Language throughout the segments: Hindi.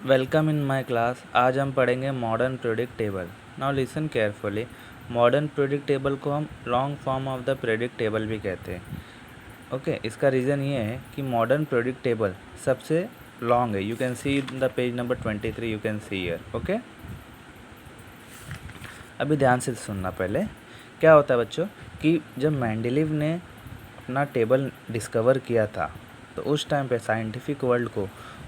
Welcome in my class. आज हम पढ़ेंगे modern periodic table. Now listen carefully. Modern periodic table को हम long form of the predict table भी कहते हैं। ओके, इसका रीज़न ये है कि मॉडर्न प्रेडिक्ट टेबल सबसे लॉन्ग है। You can see the page number 23, you can see here. Okay, अभी ध्यान से सुनना। पहले क्या होता है बच्चों कि जब मेंडेलीव ने अपना टेबल डिस्कवर किया था तो उस टाइम पे साइंटिफिक वर्ल्ड को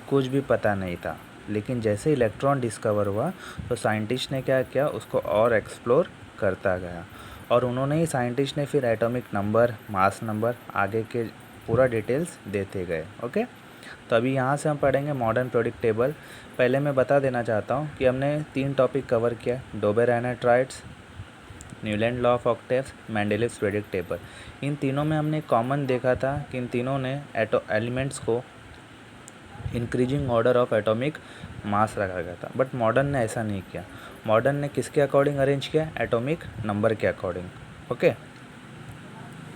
कुछ भी पता नहीं था। लेकिन जैसे इलेक्ट्रॉन डिस्कवर हुआ तो साइंटिस्ट ने क्या किया, उसको और एक्सप्लोर करता गया और उन्होंने ही साइंटिस्ट ने फिर एटॉमिक नंबर, मास नंबर, आगे के पूरा डिटेल्स देते गए। ओके, तो अभी यहाँ से हम पढ़ेंगे मॉडर्न प्रेडिक्ट टेबल। पहले मैं बता देना चाहता हूँ कि हमने 3 टॉपिक कवर किया: Dobereiner triads, Newlands law of octaves, Mendeleev's periodic table. इन तीनों में हमने कॉमन देखा था कि इन तीनों ने एलिमेंट्स को increasing order of atomic mass रखा गया था। बट मॉडर्न ने ऐसा नहीं किया। मॉडर्न ने किसके अकॉर्डिंग अरेंज किया? एटॉमिक नंबर के according. Okay,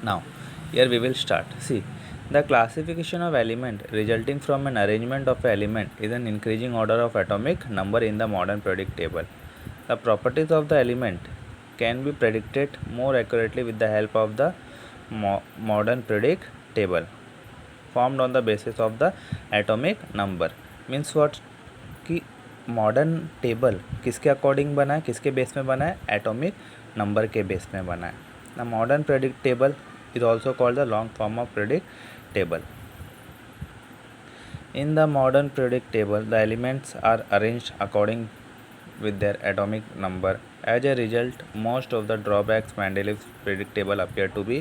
now here we will start. See, the classification of element resulting from an arrangement of element is an increasing order of atomic number in the modern periodic table. The properties of the element can be predicted more accurately with the help of the modern predict table formed on the basis of the atomic number। means what कि मॉडर्न टेबल किसके अकॉर्डिंग बना है, किसके बेस में बना है? एटॉमिक नंबर के बेस में बना है। The modern periodic table is also called the long form of predict table. In the modern periodic table, the elements are arranged according with their atomic number. As a result, most of the drawbacks Mendeleev's predict table appear to be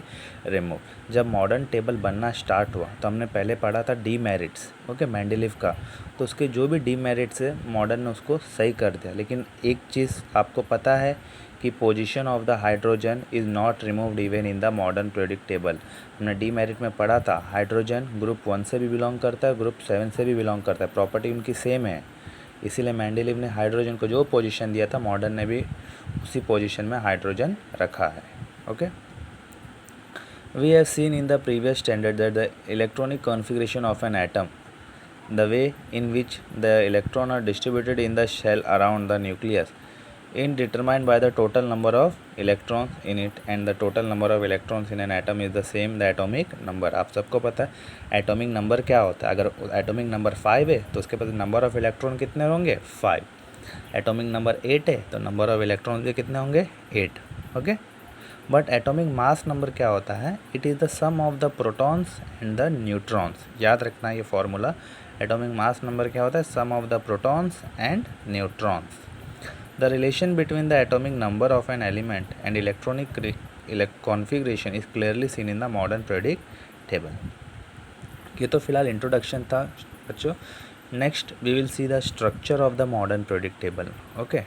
removed. जब मॉडर्न टेबल बनना स्टार्ट हुआ तो हमने पहले पढ़ा था डीमेरिट्स, ओके, मेंडेलीव का। तो उसके जो भी डीमेरिट्स है मॉडर्न ने उसको सही कर दिया। लेकिन एक चीज़ आपको पता है कि position of the hydrogen is not removed even in the modern periodic table. हमने डीमेरिट में पढ़ा था हाइड्रोजन ग्रुप 1 से भी बिलोंग करता है, ग्रुप 7 से भी बिलोंग करता है, प्रॉपर्टी उनकी सेम है। इसीलिए मेंडेलीव ने हाइड्रोजन को जो पोजीशन दिया था मॉडर्न ने भी उसी पोजीशन में हाइड्रोजन रखा है। Okay, we have seen in the previous standard that the electronic configuration of an atom, the way in which the electron are distributed in the shell around the nucleus in determined by the total number of electrons in it, and the total number of electrons in an atom is the same the atomic number। आप सबको पता है एटॉमिक नंबर क्या होता है। अगर एटॉमिक नंबर 5 है तो उसके पास नंबर ऑफ इलेक्ट्रॉन कितने होंगे? 5। एटॉमिक नंबर 8 है तो नंबर ऑफ इलेक्ट्रॉन भी कितने होंगे? 8। Okay, but atomic mass number क्या होता है? It is the sum of the protons and the neutrons. याद रखना ये फॉर्मूला। एटॉमिक मास नंबर क्या होता है? Sum of the protons and neutrons. The relation between the atomic number of an element and electronic configuration is clearly seen in the modern periodic table। ये तो फिलहाल इंट्रोडक्शन था बच्चों। Next we will see the structure of the modern periodic table. Okay,